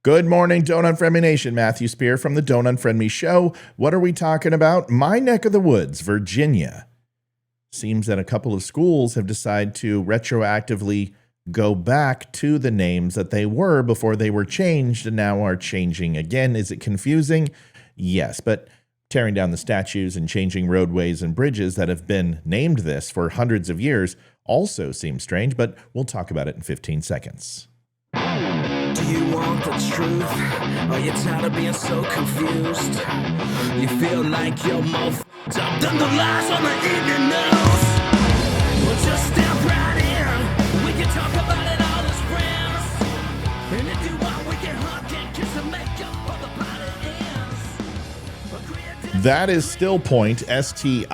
Good morning, Don't Unfriend Me Nation. Matthew Spear from the Don't Unfriend Me Show. What are we talking about? My neck of the woods, Virginia. Seems that a couple of schools have decided to retroactively go back to the names that they were before they were changed and now are changing again. Is it confusing? Yes, but tearing down the statues and changing roadways and bridges that have been named this for hundreds of years also seems strange, but we'll talk about it in 15 seconds. Do you want the truth? Are you tired of being so confused? You feel like you're more f***ed up than the lies on the evening news? Well, just step right in. We can talk about it all as friends. And if you want, we can hug and kiss and make up for the party ends. That is Still Point, STIILPOINT,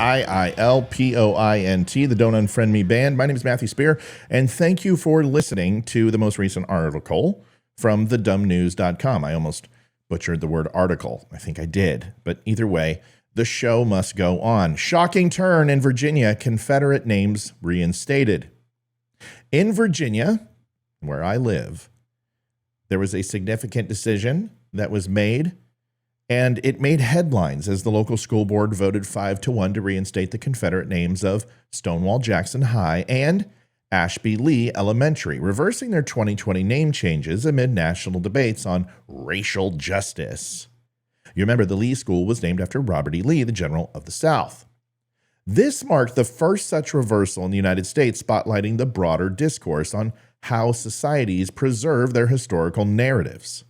the Don't Unfriend Me band. My name is Matthew Spear, and thank you for listening to the most recent article from thedumbnews.com. I almost butchered the word article. I think I did. But either way, the show must go on. Shocking turn in Virginia, Confederate names reinstated. In Virginia, where I live, there was a significant decision that was made, and it made headlines as the local school board voted 5-1 to reinstate the Confederate names of Stonewall Jackson High and Ashby Lee Elementary, reversing their 2020 name changes amid national debates on racial justice. You remember the Lee School was named after Robert E. Lee, the General of the South. This marked the first such reversal in the United States, spotlighting the broader discourse on how societies preserve their historical narratives.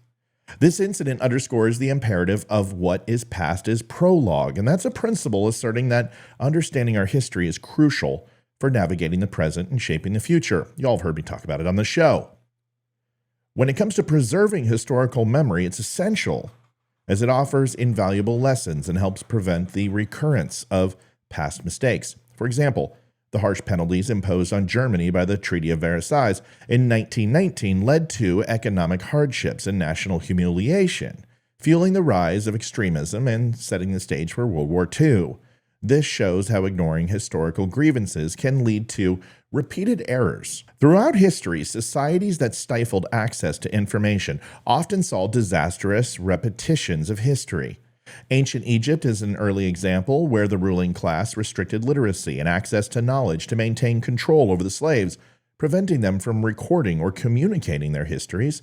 This incident underscores the imperative of what is past is prologue, and that's a principle asserting that understanding our history is crucial for navigating the present and shaping the future. Y'all have heard me talk about it on the show. When it comes to preserving historical memory, it's essential as it offers invaluable lessons and helps prevent the recurrence of past mistakes. For example, the harsh penalties imposed on Germany by the Treaty of Versailles in 1919 led to economic hardships and national humiliation, fueling the rise of extremism and setting the stage for World War II. This shows how ignoring historical grievances can lead to repeated errors. Throughout history, societies that stifled access to information often saw disastrous repetitions of history. Ancient Egypt is an early example where the ruling class restricted literacy and access to knowledge to maintain control over the slaves, preventing them from recording or communicating their histories.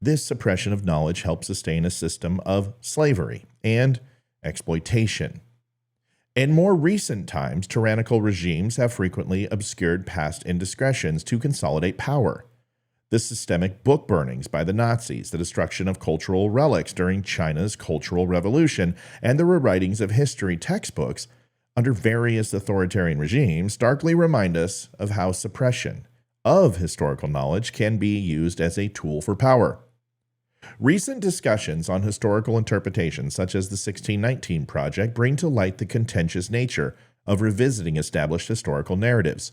This suppression of knowledge helped sustain a system of slavery and exploitation. In more recent times, tyrannical regimes have frequently obscured past indiscretions to consolidate power. The systemic book burnings by the Nazis, the destruction of cultural relics during China's Cultural Revolution, and the rewritings of history textbooks under various authoritarian regimes starkly remind us of how suppression of historical knowledge can be used as a tool for power. Recent discussions on historical interpretations, such as the 1619 Project, bring to light the contentious nature of revisiting established historical narratives.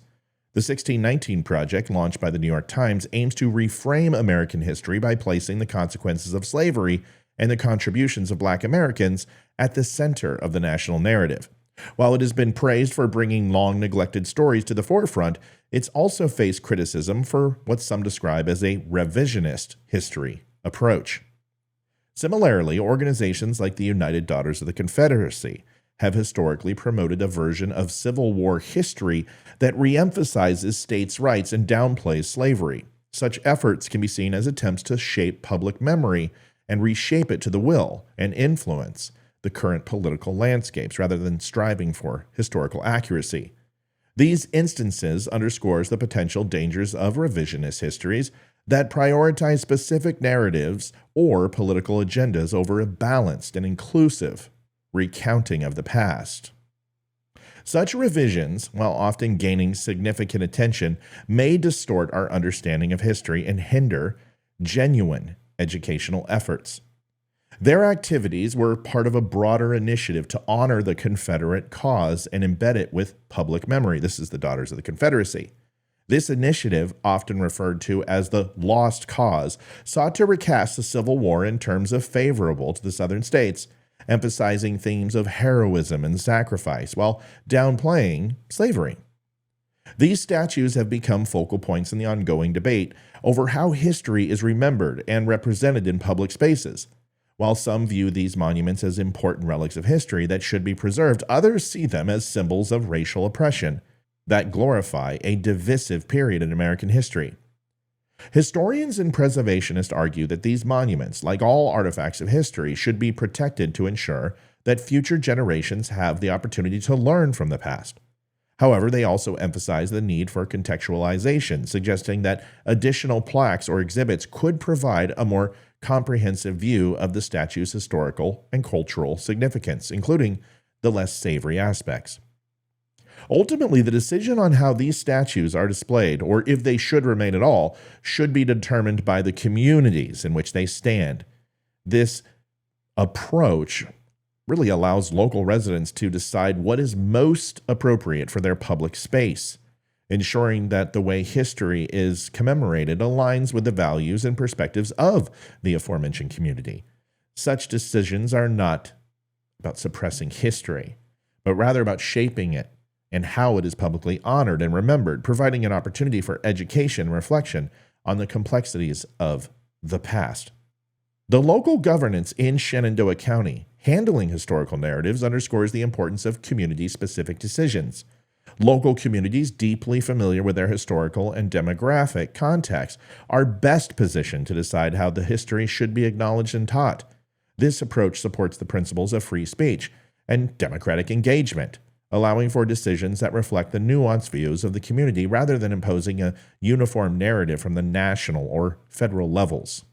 The 1619 Project, launched by the New York Times, aims to reframe American history by placing the consequences of slavery and the contributions of Black Americans at the center of the national narrative. While it has been praised for bringing long-neglected stories to the forefront, it's also faced criticism for what some describe as a revisionist history approach. Similarly, organizations like the United Daughters of the Confederacy have historically promoted a version of Civil War history that reemphasizes states' rights and downplays slavery. Such efforts can be seen as attempts to shape public memory and reshape it to the will and influence the current political landscapes rather than striving for historical accuracy. These instances underscores the potential dangers of revisionist histories that prioritize specific narratives or political agendas over a balanced and inclusive recounting of the past. Such revisions, while often gaining significant attention, may distort our understanding of history and hinder genuine educational efforts. Their activities were part of a broader initiative to honor the Confederate cause and embed it with public memory. This is the Daughters of the Confederacy. This initiative, often referred to as the Lost Cause, sought to recast the Civil War in terms of favorable to the Southern states, emphasizing themes of heroism and sacrifice while downplaying slavery. These statues have become focal points in the ongoing debate over how history is remembered and represented in public spaces. While some view these monuments as important relics of history that should be preserved, others see them as symbols of racial oppression that glorify a divisive period in American history. Historians and preservationists argue that these monuments, like all artifacts of history, should be protected to ensure that future generations have the opportunity to learn from the past. However, they also emphasize the need for contextualization, suggesting that additional plaques or exhibits could provide a more comprehensive view of the statue's historical and cultural significance, including the less savory aspects. Ultimately, the decision on how these statues are displayed, or if they should remain at all, should be determined by the communities in which they stand. This approach really allows local residents to decide what is most appropriate for their public space, ensuring that the way history is commemorated aligns with the values and perspectives of the aforementioned community. Such decisions are not about suppressing history, but rather about shaping it and how it is publicly honored and remembered, providing an opportunity for education and reflection on the complexities of the past. The local governance in Shenandoah County handling historical narratives underscores the importance of community-specific decisions. Local communities deeply familiar with their historical and demographic context are best positioned to decide how the history should be acknowledged and taught. This approach supports the principles of free speech and democratic engagement, allowing for decisions that reflect the nuanced views of the community rather than imposing a uniform narrative from the national or federal levels.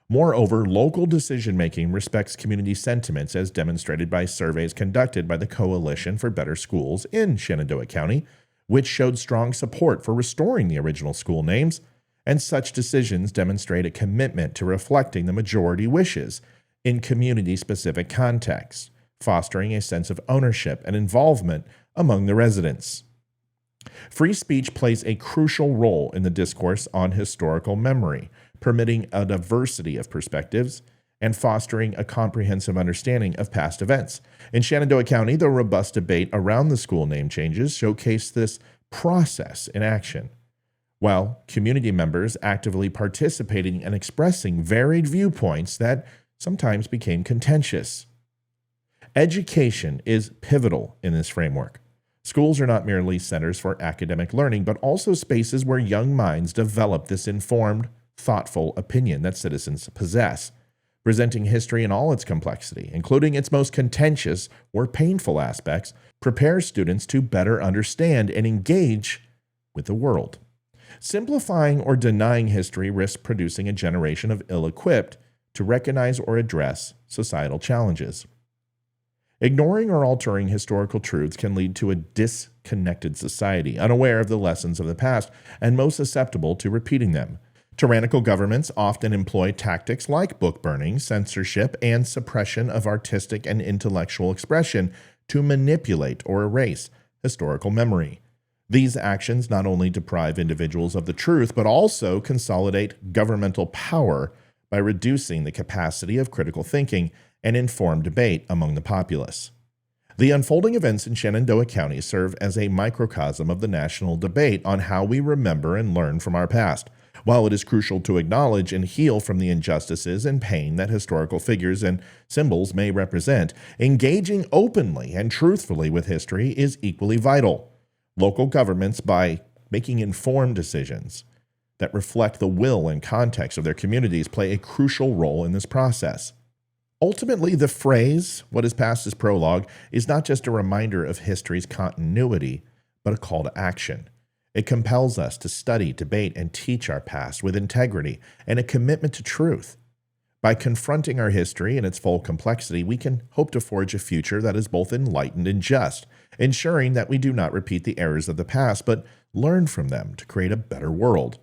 Moreover, local decision-making respects community sentiments as demonstrated by surveys conducted by the Coalition for Better Schools in Shenandoah County, which showed strong support for restoring the original school names, and such decisions demonstrate a commitment to reflecting the majority wishes in community-specific contexts, fostering a sense of ownership and involvement among the residents. Free speech plays a crucial role in the discourse on historical memory, permitting a diversity of perspectives and fostering a comprehensive understanding of past events. In Shenandoah County, the robust debate around the school name changes showcased this process in action, while community members actively participating and expressing varied viewpoints that sometimes became contentious. Education is pivotal in this framework. Schools are not merely centers for academic learning, but also spaces where young minds develop this informed, thoughtful opinion that citizens possess, presenting history in all its complexity, including its most contentious or painful aspects, prepares students to better understand and engage with the world. Simplifying or denying history risks producing a generation of ill-equipped to recognize or address societal challenges. Ignoring or altering historical truths can lead to a disconnected society, unaware of the lessons of the past and most susceptible to repeating them. Tyrannical governments often employ tactics like book burning, censorship, and suppression of artistic and intellectual expression to manipulate or erase historical memory. These actions not only deprive individuals of the truth, but also consolidate governmental power by reducing the capacity of critical thinking and informed debate among the populace. The unfolding events in Shenandoah County serve as a microcosm of the national debate on how we remember and learn from our past. While it is crucial to acknowledge and heal from the injustices and pain that historical figures and symbols may represent, engaging openly and truthfully with history is equally vital. Local governments, by making informed decisions that reflect the will and context of their communities, play a crucial role in this process. Ultimately, the phrase, "what is past is prologue," is not just a reminder of history's continuity, but a call to action. It compels us to study, debate, and teach our past with integrity and a commitment to truth. By confronting our history in its full complexity, we can hope to forge a future that is both enlightened and just, ensuring that we do not repeat the errors of the past, but learn from them to create a better world.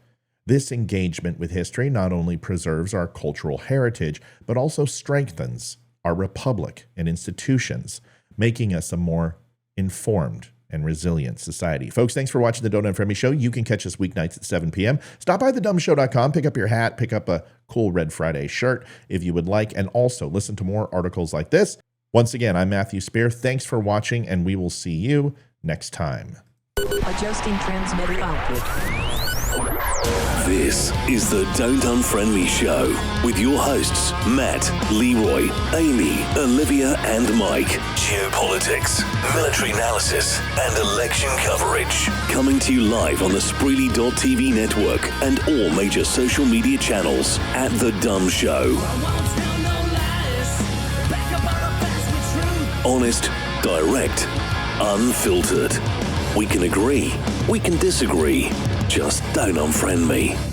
This engagement with history not only preserves our cultural heritage, but also strengthens our republic and institutions, making us a more informed and resilient society. Folks, thanks for watching the Don't Unfriend Me Show. You can catch us weeknights at 7 p.m. Stop by thedumbshow.com, pick up your hat, pick up a cool Red Friday shirt if you would like, and also listen to more articles like this. Once again, I'm Matthew Spear. Thanks for watching, and we will see you next time. Adjusting transmitter output. This is the Don't Unfriend Me Show with your hosts, Matt, Leroy, Amy, Olivia, and Mike. Geopolitics, military analysis, and election coverage. Coming to you live on the Spreely.tv network and all major social media channels at The Dumb Show. Honest, direct, unfiltered. We can agree, we can disagree. Just don't unfriend me.